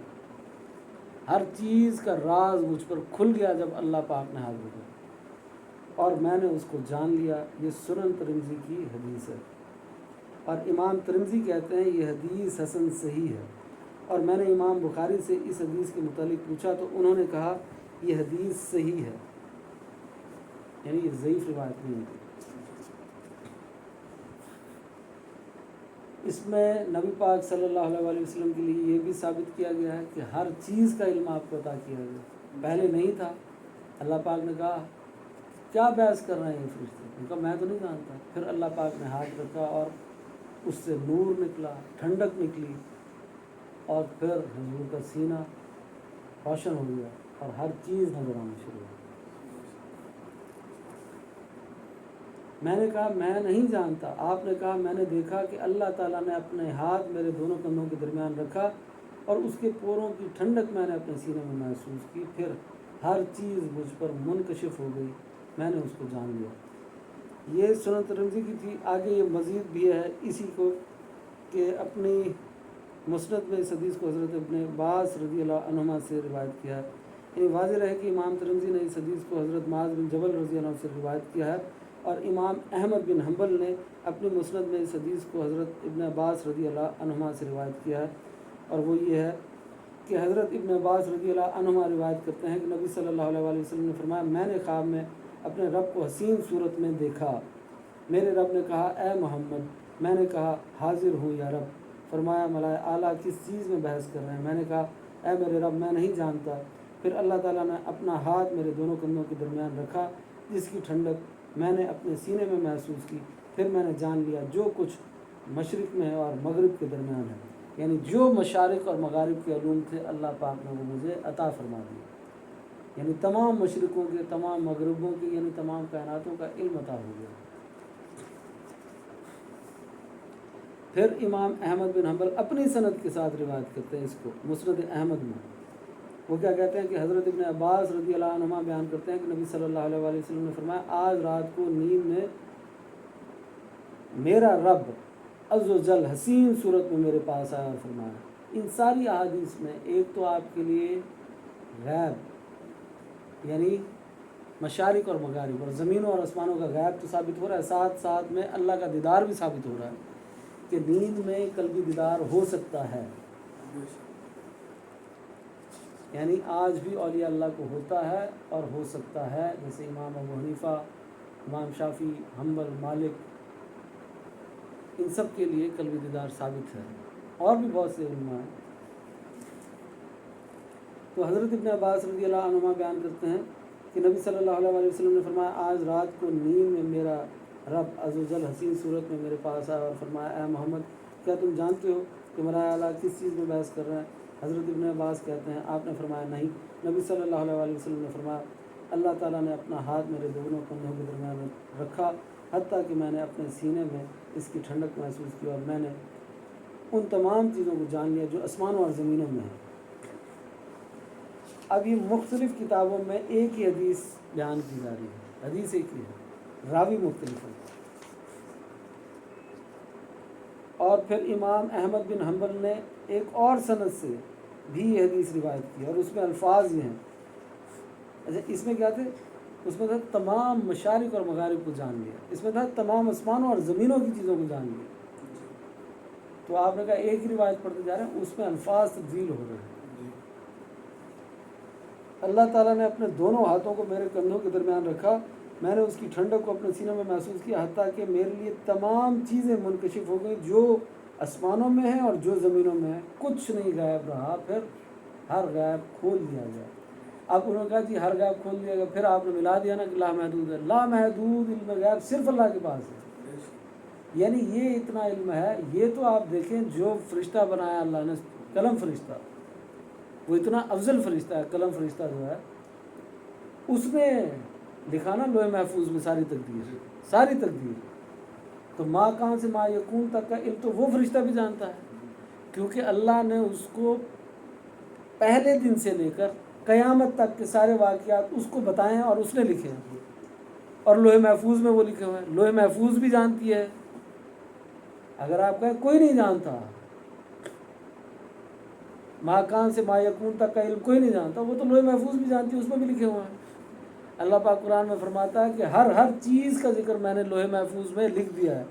ہر چیز کا راز مجھ پر کھل گیا جب اللہ پاک نے حاضر کیا اور میں نے اس کو جان لیا۔ یہ سنن ترمذی کی حدیث ہے، اور امام ترمذی کہتے ہیں یہ حدیث حسن صحیح ہے، اور میں نے امام بخاری سے اس حدیث کے متعلق پوچھا تو انہوں نے کہا یہ حدیث صحیح ہے، یعنی یہ ضعیف روایت نہیں ہے۔ اس میں نبی پاک صلی اللہ علیہ وسلم کے لیے یہ بھی ثابت کیا گیا ہے کہ ہر چیز کا علم آپ کو عطا کیا گیا، پہلے نہیں تھا۔ اللہ پاک نے کہا کیا بحث کر رہے ہیں یہ فرشتے؟ ان کا میں تو نہیں جانتا۔ پھر اللہ پاک نے ہاتھ رکھا اور اس سے نور نکلا، ٹھنڈک نکلی، اور پھر حضور کا سینہ روشن ہو گیا اور ہر چیز نظر آنا شروع ہو گئی۔ میں نے کہا میں نہیں جانتا۔ آپ نے کہا میں نے دیکھا کہ اللہ تعالیٰ نے اپنے ہاتھ میرے دونوں کندھوں کے درمیان رکھا اور اس کے پوروں کی ٹھنڈک میں نے اپنے سینے میں محسوس کی، پھر ہر چیز مجھ پر منکشف ہو گئی، میں نے اس کو جان لیا۔ یہ سنن ترمذی کی تھی۔ آگے یہ مزید بھی ہے اسی کو کہ اپنی مسند میں اس حدیث کو حضرت ابن عباس رضی اللہ عنہما سے روایت کیا ہے۔ یعنی واضح رہے کہ امام ترمذی نے اس حدیث کو حضرت معاذ بن جبل رضی اللہ عنہ سے روایت کیا ہے، اور امام احمد بن حنبل نے اپنی مسند میں اس حدیث کو حضرت ابن عباس رضی اللہ عنہما سے روایت کیا ہے، اور وہ یہ ہے کہ حضرت ابن عباس رضی اللہ عنہما روایت کرتے ہیں کہ نبی صلی اللہ علیہ وسلم نے فرمایا میں نے خواب میں اپنے رب کو حسین صورت میں دیکھا۔ میرے رب نے کہا اے محمد، میں نے کہا حاضر ہوں یا رب۔ فرمایا ملائے اعلیٰ کس چیز میں بحث کر رہے ہیں؟ میں نے کہا اے میرے رب میں نہیں جانتا۔ پھر اللہ تعالیٰ نے اپنا ہاتھ میرے دونوں کندھوں کے درمیان رکھا، جس کی ٹھنڈک میں نے اپنے سینے میں محسوس کی، پھر میں نے جان لیا جو کچھ مشرق میں ہے اور مغرب کے درمیان ہے۔ یعنی جو مشارق اور مغارب کے علوم تھے اللہ پاک نے وہ مجھے عطا فرما دیا، یعنی تمام مشرقوں کے، تمام مغربوں کے، یعنی تمام کائناتوں کا علم عطا ہو گیا۔ پھر امام احمد بن حنبل اپنی سند کے ساتھ روایت کرتے ہیں اس کو مسند احمد میں۔ وہ کیا کہتے ہیں کہ حضرت ابن عباس رضی اللہ عنہما بیان کرتے ہیں کہ نبی صلی اللہ علیہ وسلم نے فرمایا آج رات کو نیند میں میرا رب عز و جل حسین صورت میں میرے پاس آیا اور فرمایا۔ ان ساری احادیث میں ایک تو آپ کے لیے غیب یعنی مشارق اور مغارب اور زمینوں اور آسمانوں کا غیب تو ثابت ہو رہا ہے، ساتھ ساتھ میں اللہ کا دیدار بھی ثابت ہو رہا ہے کہ نیند میں قلبی دیدار ہو سکتا ہے۔ یعنی آج بھی اولیاء اللہ کو ہوتا ہے اور ہو سکتا ہے، جیسے امام ابو حنیفہ، امام شافعی، حنبل، مالک، ان سب کے لیے قلبی دیدار ثابت ہے، اور بھی بہت سے علماء ہیں۔ تو حضرت ابن عباس رضی اللہ عنہما بیان کرتے ہیں کہ نبی صلی اللہ علیہ وسلم نے فرمایا آج رات کو نیند میں میرا رب عز و جل حسین صورت میں میرے پاس آیا اور فرمایا اے محمد کیا تم جانتے ہو کہ ملائے اعلیٰ کس چیز میں بحث کر رہے ہیں؟ حضرت ابن عباس کہتے ہیں آپ نے فرمایا نہیں۔ نبی صلی اللہ علیہ وسلم نے فرمایا اللہ تعالیٰ نے اپنا ہاتھ میرے دونوں کندھوں کے درمیان رکھا، حتیٰ کہ میں نے اپنے سینے میں اس کی ٹھنڈک محسوس کی، اور میں نے ان تمام چیزوں کو جان لیا جو آسمانوں اور زمینوں میں ہیں۔ اب یہ مختلف کتابوں میں ایک ہی حدیث بیان کی جا رہی ہے، حدیث ایک ہی ہے، راوی مختلف ہیں۔ اور پھر امام احمد بن حنبل نے ایک اور سند سے بھی یہ حدیث روایت کی، اور اس میں الفاظ یہ ہیں۔ اچھا اس میں کیا تھے؟ اس میں تھا تمام مشارق اور مغارب کو جان لیا، اس میں تھا تمام آسمانوں اور زمینوں کی چیزوں کو جان لیا۔ تو آپ نے کہا ایک ہی روایت پڑھتے جا رہے ہیں، اس میں الفاظ تبدیل ہو رہے ہیں۔ اللہ تعالیٰ نے اپنے دونوں ہاتھوں کو میرے کندھوں کے درمیان رکھا، میں نے اس کی ٹھنڈک کو اپنے سینوں میں محسوس کیا، حتیٰ کہ میرے لیے تمام چیزیں منکشف ہو گئیں جو آسمانوں میں ہیں اور جو زمینوں میں ہیں، کچھ نہیں غائب رہا، پھر ہر غائب کھول دیا گیا۔ اب انہوں نے کہا جی ہر غائب کھول دیا گیا، پھر آپ نے ملا دیا نا کہ لامحدود ہے۔ لامحدود علم غیب صرف اللہ کے پاس ہے، یعنی یہ اتنا علم ہے۔ یہ تو آپ دیکھیں جو فرشتہ بنایا اللہ نے، قلم فرشتہ، وہ اتنا افضل فرشتہ ہے، قلم فرشتہ جو ہے، اس نے لکھا نا لوح محفوظ میں ساری تقدیر، تو ما کان سے ما یکون تک کا علم تو وہ فرشتہ بھی جانتا ہے، کیونکہ اللہ نے اس کو پہلے دن سے لے کر قیامت تک کے سارے واقعات اس کو بتائے ہیں اور اس نے لکھے ہیں، اور لوح محفوظ میں وہ لکھے ہوئے ہیں۔ لوح محفوظ بھی جانتی ہے، اگر آپ کہیں کوئی نہیں جانتا، ما کان سے ما یکون تک کا علم کوئی نہیں جانتا، وہ تو لوح محفوظ بھی جانتی ہے، اس میں بھی لکھے ہوئے ہیں۔ اللہ پاک قرآن میں فرماتا ہے کہ ہر چیز کا ذکر میں نے لوح محفوظ میں لکھ دیا ہے،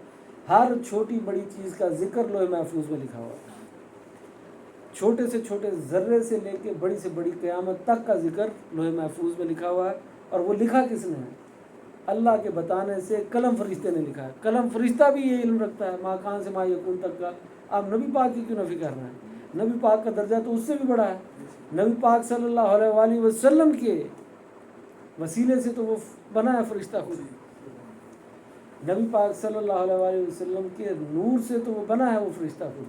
ہر چھوٹی بڑی چیز کا ذکر لوح محفوظ میں لکھا ہوا ہے، چھوٹے سے چھوٹے ذرے سے لے کے بڑی سے بڑی قیامت تک کا ذکر لوح محفوظ میں لکھا ہوا ہے۔ اور وہ لکھا کس نے ہے؟ اللہ کے بتانے سے قلم فرشتے نے لکھا ہے۔ قلم فرشتہ بھی یہ علم رکھتا ہے ما کان سے ما یکون تک کا۔ آپ نبی پاک کی کیوں نفی کر رہے ہیں؟ نبی پاک کا درجہ تو اس سے بھی بڑا ہے۔ نبی پاک صلی اللہ علیہ وآلہ وسلم کے وسیلے سے تو وہ بنا ہے فرشتہ خود، نبی پاک صلی اللہ علیہ وآلہ وسلم کے نور سے تو وہ بنا ہے وہ فرشتہ خود،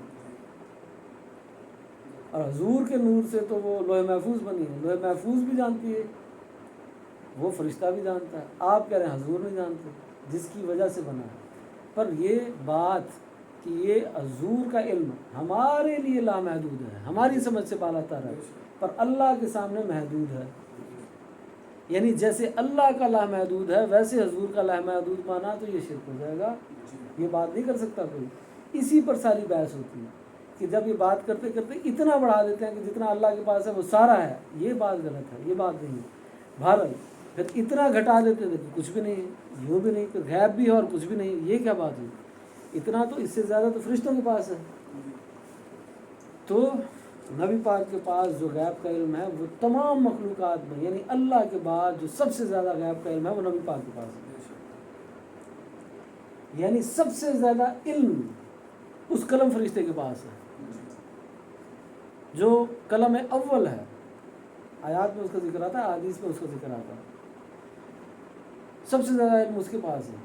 اور حضور کے نور سے تو وہ لوح محفوظ بنی ہے۔ لوح محفوظ بھی جانتی ہے، وہ فرشتہ بھی جانتا ہے۔ آپ کہہ رہے ہیں حضور نہیں جانتے، جس کی وجہ سے بنا ہے. پر یہ بات کہ یہ حضور کا علم ہمارے لیے لامحدود ہے، ہماری سمجھ سے بالاتر ہے، پر اللہ کے سامنے محدود ہے. یعنی جیسے اللہ کا لامحدود ہے ویسے حضور کا لامحدود مانا تو یہ شرک ہو جائے گا. یہ بات نہیں کر سکتا کوئی. اسی پر ساری بحث ہوتی ہے کہ جب یہ بات کرتے کرتے اتنا بڑھا دیتے ہیں کہ جتنا اللہ کے پاس ہے وہ سارا ہے. یہ بات غلط ہے، یہ بات نہیں ہے. بہرحال پھر اتنا گھٹا دیتے تھے کہ کچھ بھی نہیں ہے، یوں بھی نہیں، پھر غیب بھی ہے اور کچھ بھی نہیں. یہ کیا بات ہوئی؟ اتنا تو، اس سے زیادہ تو فرشتوں کے پاس ہے. تو نبی پاک کے پاس جو غیب کا علم ہے وہ تمام مخلوقات میں، یعنی اللہ کے بعد جو سب سے زیادہ غیب کا علم ہے وہ نبی پاک کے پاس ہے. یعنی سب سے زیادہ علم اس قلم فرشتے کے پاس ہے جو قلم اول ہے. آیات میں اس کا ذکر آتا ہے، احادیث میں اس کا ذکر آتا ہے. سب سے زیادہ علم اس کے پاس ہے،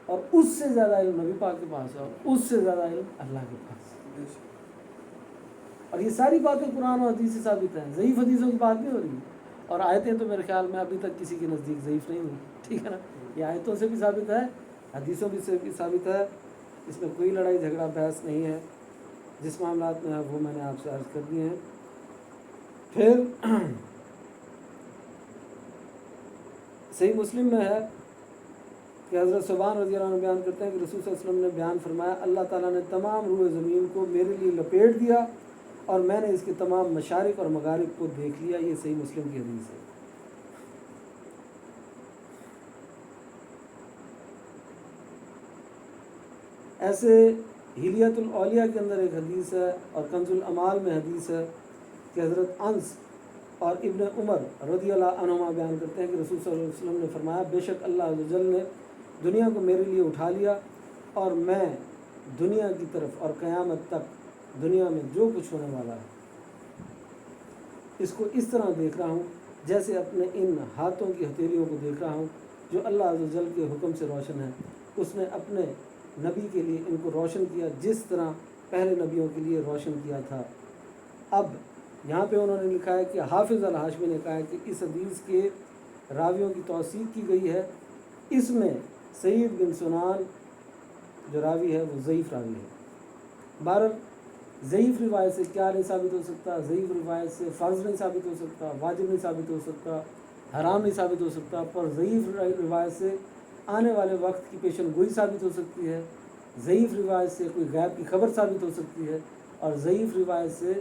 اور اس سے زیادہ علم نبی پاک کے پاس ہے، اور اس سے زیادہ علم اللہ کے پاس ہے. اور یہ ساری باتیں قرآن و حدیث سے ثابت ہیں، ضعیف حدیثوں کی بات نہیں ہو رہی. اور آیتیں تو میرے خیال میں ابھی تک کسی کے نزدیک ضعیف نہیں ہوئی. ٹھیک ہے نا؟ یہ آیتوں سے بھی ثابت ہے، حدیثوں سے بھی ثابت ہے. اس میں کوئی لڑائی جھگڑا بحث نہیں ہے. جس معاملات میں ہے وہ میں نے آپ سے عرض کر دیے ہیں. پھر صحیح مسلم میں ہے کہ حضرت ثوبان رضی اللہ عنہ بیان کرتے ہیں کہ رسول صلی اللہ علیہ وسلم نے بیان فرمایا، اللہ تعالیٰ نے تمام روئے زمین کو میرے لیے لپیٹ دیا اور میں نے اس کے تمام مشارق اور مغارب کو دیکھ لیا. یہ صحیح مسلم کی حدیث ہے. ایسے ہلیت الاولیاء کے اندر ایک حدیث ہے، اور کنز الامال میں حدیث ہے کہ حضرت انس اور ابن عمر رضی اللہ عنہما بیان کرتے ہیں کہ رسول صلی اللہ علیہ وسلم نے فرمایا، بے شک اللہ عز و جل نے دنیا کو میرے لیے اٹھا لیا اور میں دنیا کی طرف اور قیامت تک دنیا میں جو کچھ ہونے والا ہے اس کو اس طرح دیکھ رہا ہوں جیسے اپنے ان ہاتھوں کی ہتھیلیوں کو دیکھ رہا ہوں جو اللہ عز و جل کے حکم سے روشن ہے. اس نے اپنے نبی کے لیے ان کو روشن کیا جس طرح پہلے نبیوں کے لیے روشن کیا تھا. اب یہاں پہ انہوں نے لکھا ہے کہ حافظ الہاشمی نے کہا ہے کہ اس حدیث کے راویوں کی توثیق کی گئی ہے. اس میں سعید بن سنان جو راوی ہے وہ ضعیف راوی ہے. بہرحال ضعیف روایت سے کیا نہیں ثابت ہو سکتا؟ ضعیف روایت سے فرض نہیں ثابت ہو سکتا، واجب نہیں ثابت ہو سکتا، حرام نہیں ثابت ہو سکتا. پر ضعیف روایت سے آنے والے وقت کی پیشن گوئی ثابت ہو سکتی ہے. ضعیف روایت سے کوئی غیب کی خبر ثابت ہو سکتی ہے، اور ضعیف روایت سے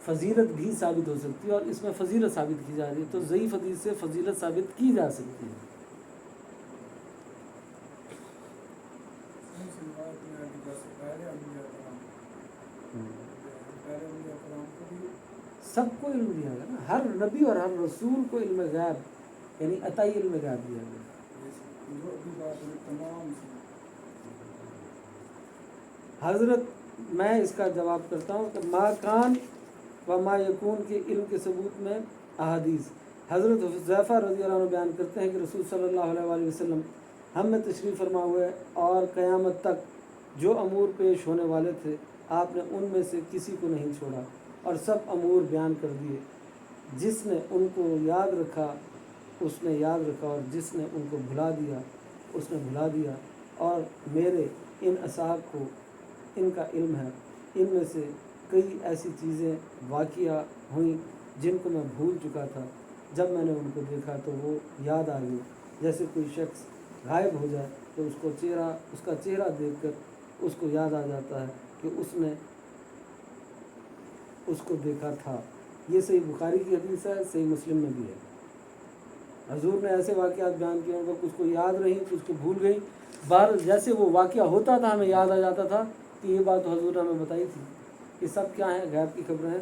فضیلت بھی ثابت ہو سکتی ہے، اور اس میں فضیلت ثابت کی جا رہی ہے. تو ضعیف حدیث سے فضیلت ثابت کی جا سکتی ہے. سب کو علم دیا گیا نا، ہر نبی اور ہر رسول کو علم غیب یعنی عطائی علم غیب دیا گیا. حضرت میں اس کا جواب کرتا ہوں کہ ما کان و ما یکون کے علم کے ثبوت میں احادیث. حضرت حذیفہ رضی اللہ عنہ بیان کرتے ہیں کہ رسول صلی اللہ علیہ وآلہ وسلم ہم میں تشریف فرما ہوئے اور قیامت تک جو امور پیش ہونے والے تھے آپ نے ان میں سے کسی کو نہیں چھوڑا اور سب امور بیان کر دیے. جس نے ان کو یاد رکھا اس نے یاد رکھا، اور جس نے ان کو بھلا دیا اس نے بھلا دیا. اور میرے ان اصحاب کو ان کا علم ہے. ان میں سے کئی ایسی چیزیں واقعہ ہوئیں جن کو میں بھول چکا تھا، جب میں نے ان کو دیکھا تو وہ یاد آ گئی. جیسے کوئی شخص غائب ہو جائے تو اس کا چہرہ دیکھ کر اس کو یاد آ جاتا ہے کہ اس نے اس کو دیکھا تھا. یہ صحیح بخاری کی حدیث ہے، صحیح مسلم میں بھی ہے. حضور نے ایسے واقعات بیان کیے ان کو کچھ کو یاد رہی، کچھ کو بھول گئی. بہر جیسے وہ واقعہ ہوتا تھا ہمیں یاد آ جاتا تھا کہ یہ بات حضور نے ہمیں بتائی تھی. یہ سب کیا ہیں؟ غیب کی خبریں ہیں.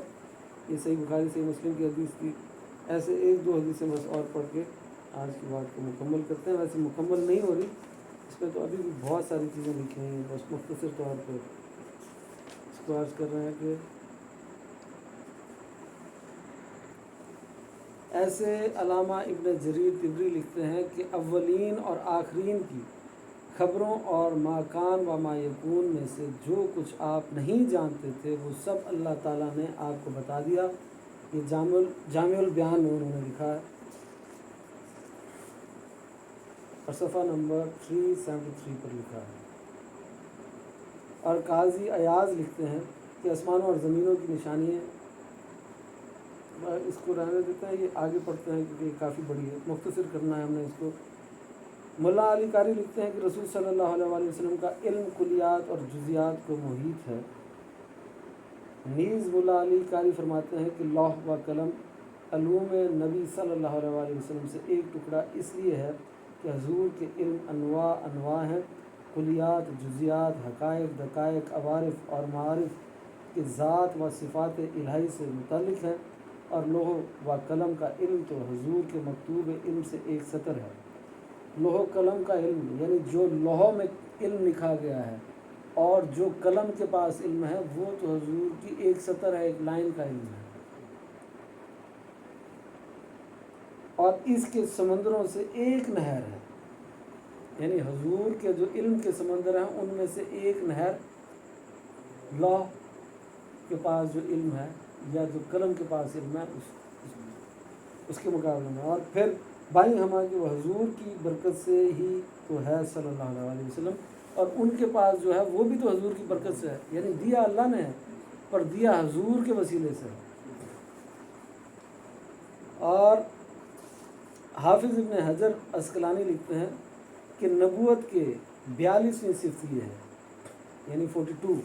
یہ صحیح بخاری صحیح مسلم کی حدیث تھی. ایسے ایک دو حدیثیں بس اور پڑھ کے آج کی بات کو مکمل کرتے ہیں. ویسے مکمل نہیں ہو رہی، اس میں تو ابھی بھی بہت ساری چیزیں لکھی ہوئی ہیں. بس مختصر طور پر اس کو عرض کر رہے ہیں کہ ایسے علامہ ابن جریر طبری لکھتے ہیں کہ اولین اور آخرین کی خبروں اور ما کان و ما یکون میں سے جو کچھ آپ نہیں جانتے تھے وہ سب اللہ تعالیٰ نے آپ کو بتا دیا. یہ جامع البیان میں انہوں نے لکھا ہے. اور صفحہ نمبر 373 پر لکھا ہے۔ اور قاضی ایاز لکھتے ہیں کہ آسمانوں اور زمینوں کی نشانیاں، اس کو رہنے دیتے ہیں، یہ آگے پڑھتے ہیں کیونکہ یہ کافی بڑی ہے، مختصر کرنا ہے ہم نے اس کو۔ ملا علی قاری لکھتے ہیں کہ رسول صلی اللہ علیہ وآلہ وسلم کا علم کلیات اور جزیات کو محیط ہے۔ نیز ملا علی قاری فرماتے ہیں کہ لوح و قلم علوم نبی صلی اللہ علیہ وآلہ وسلم سے ایک ٹکڑا اس لیے ہے کہ حضور کے علم انواع ہیں، کلیات، جزیات، حقائق، دقائق، عوارف اور معارف کے ذات و صفات الہی سے متعلق ہے، اور لوح و قلم کا علم تو حضور کے مکتوب علم سے ایک سطر ہے۔ لوح و قلم کا علم یعنی جو لوحوں میں علم لکھا گیا ہے، اور جو قلم کے پاس علم ہے وہ تو حضور کی ایک سطر ہے، ایک لائن کا علم ہے، اور اس کے سمندروں سے ایک نہر ہے، یعنی حضور کے جو علم کے سمندر ہیں ان میں سے ایک نہر لوح کے پاس جو علم ہے یا جو قلم کے پاس علم ہے اس کے مقابلے میں۔ اور پھر بائیں ہمارے وہ حضور کی برکت سے ہی تو ہے صلی اللہ علیہ وسلم، اور ان کے پاس جو ہے وہ بھی تو حضور کی برکت سے ہے، یعنی دیا اللہ نے ہے پر دیا حضور کے وسیلے سے ہے۔ اور حافظ ابن حجر عسقلانی لکھتے ہیں کہ نبوت کے 42ویں صفت یہ ہے، یعنی 42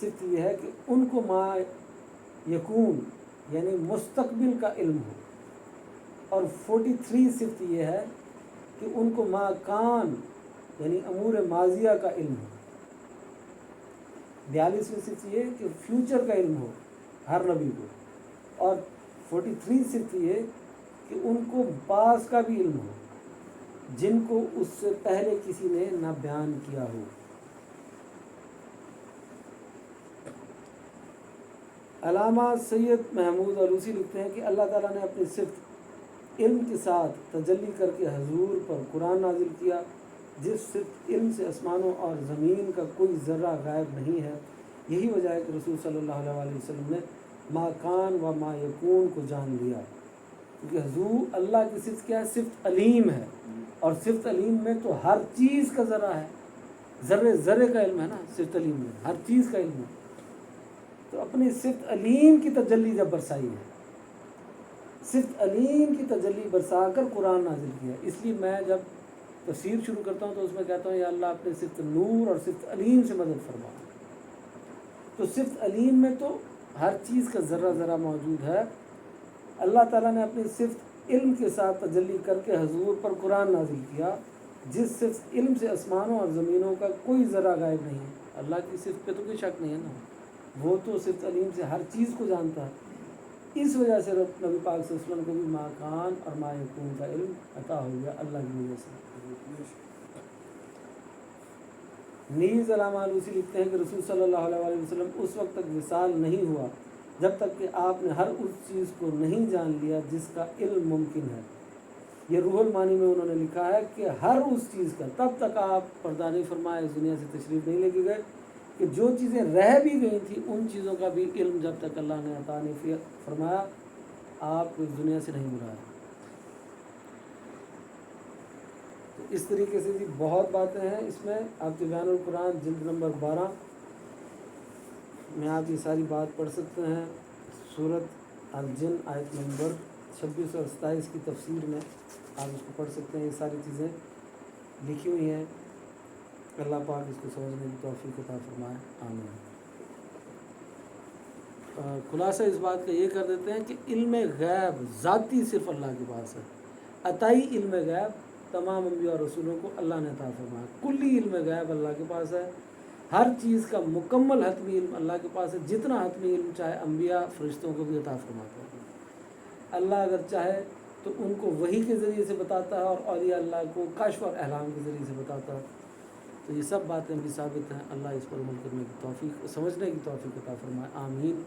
صفت یہ ہے کہ ان کو ما یکون یعنی مستقبل کا علم ہو، اور 43 صفت یہ ہے کہ ان کو ما کان یعنی امور ماضیہ کا علم ہو۔ 42ویں صفت یہ ہے کہ فیوچر کا علم ہو ہر نبی کو، اور 43 صفت یہ کہ ان کو پاس کا بھی علم ہو جن کو اس سے پہلے کسی نے نہ بیان کیا ہو۔ علامہ سید محمود علوسی لکھتے ہیں کہ اللہ تعالیٰ نے اپنی صفت علم کے ساتھ تجلی کر کے حضور پر قرآن نازل کیا، جس صفت علم سے آسمانوں اور زمین کا کوئی ذرہ غائب نہیں ہے۔ یہی وجہ ہے کہ رسول صلی اللہ علیہ وسلم نے ما کان و ما یکون کو جان لیا، کیونکہ حضور اللہ کی صفت کیا ہے؟ صفت علیم ہے، اور صفت علیم میں تو ہر چیز کا ذرہ ہے، ذرے ذرے کا علم ہے نا، صفت علیم میں ہر چیز کا علم ہے۔ تو اپنی صفت علیم کی تجلی جب برسائی ہے، صفت علیم کی تجلی برسا کر قرآن نازل کیا، اس لیے میں جب تفسیر شروع کرتا ہوں تو اس میں کہتا ہوں یا اللہ اپنے صفت نور اور صفت علیم سے مدد فرما۔ تو صفت علیم میں تو ہر چیز کا ذرہ ذرہ موجود ہے۔ اللہ تعالیٰ نے اپنی صفت علم کے ساتھ تجلی کر کے حضور پر قرآن نازل کیا، جس صفت علم سے آسمانوں اور زمینوں کا کوئی ذرہ غائب نہیں ہے۔ اللہ کی صفت پہ تو کوئی شک نہیں ہے نا، وہ تو صفت علیم سے ہر چیز کو جانتا ہے۔ اس وجہ سے نبی پاک صلی اللہ علیہ وسلم کو بھی ما کان اور ما یکون کا علم عطا ہو گیا اللہ کی وجہ سے۔ نیز علامہ علوسی لکھتے ہیں کہ رسول صلی اللہ علیہ وسلم اس وقت تک وصال نہیں ہوا جب تک کہ آپ نے ہر اس چیز کو نہیں جان لیا جس کا علم ممکن ہے۔ یہ روح المعانی میں انہوں نے لکھا ہے کہ ہر اس چیز کا، تب تک آپ پردہ نہیں فرمائے، اس دنیا سے تشریف نہیں لے کے گئے کہ جو چیزیں رہ بھی گئی تھیں ان چیزوں کا بھی علم جب تک اللہ نے عطا نہیں فرمایا آپ کو اس دنیا سے نہیں بلایا۔ تو اس طریقے سے بھی بہت باتیں ہیں اس میں۔ آپ طبیان القرآن جلد نمبر 12 میں آپ یہ ساری بات پڑھ سکتے ہیں۔ سورۃ الجن آیت نمبر 26 اور 27 کی تفسیر میں آپ اس کو پڑھ سکتے ہیں، یہ ساری چیزیں لکھی ہوئی ہیں۔ اللہ پاک اس کو سمجھنے کی توفیق عطا فرمائے، آمین۔ خلاصہ اس بات کا یہ کر دیتے ہیں کہ علم غیب ذاتی صرف اللہ کے پاس ہے، عطائی علم غیب تمام انبیاء اور رسولوں کو اللہ نے عطا فرمایا۔ کلی علم غیب اللہ کے پاس ہے، ہر چیز کا مکمل حتمی علم اللہ کے پاس ہے، جتنا حتمی علم چاہے انبیاء فرشتوں کو بھی عطا فرماتا ہے۔ اللہ اگر چاہے تو ان کو وحی کے ذریعے سے بتاتا ہے، اور اولیاء اللہ کو کشف اور احلام کے ذریعے سے بتاتا ہے۔ تو یہ سب باتیں بھی ثابت ہیں۔ اللہ اس پر عمل کرنے کی توفیق، سمجھنے کی توفیق عطا فرمائے، آمین۔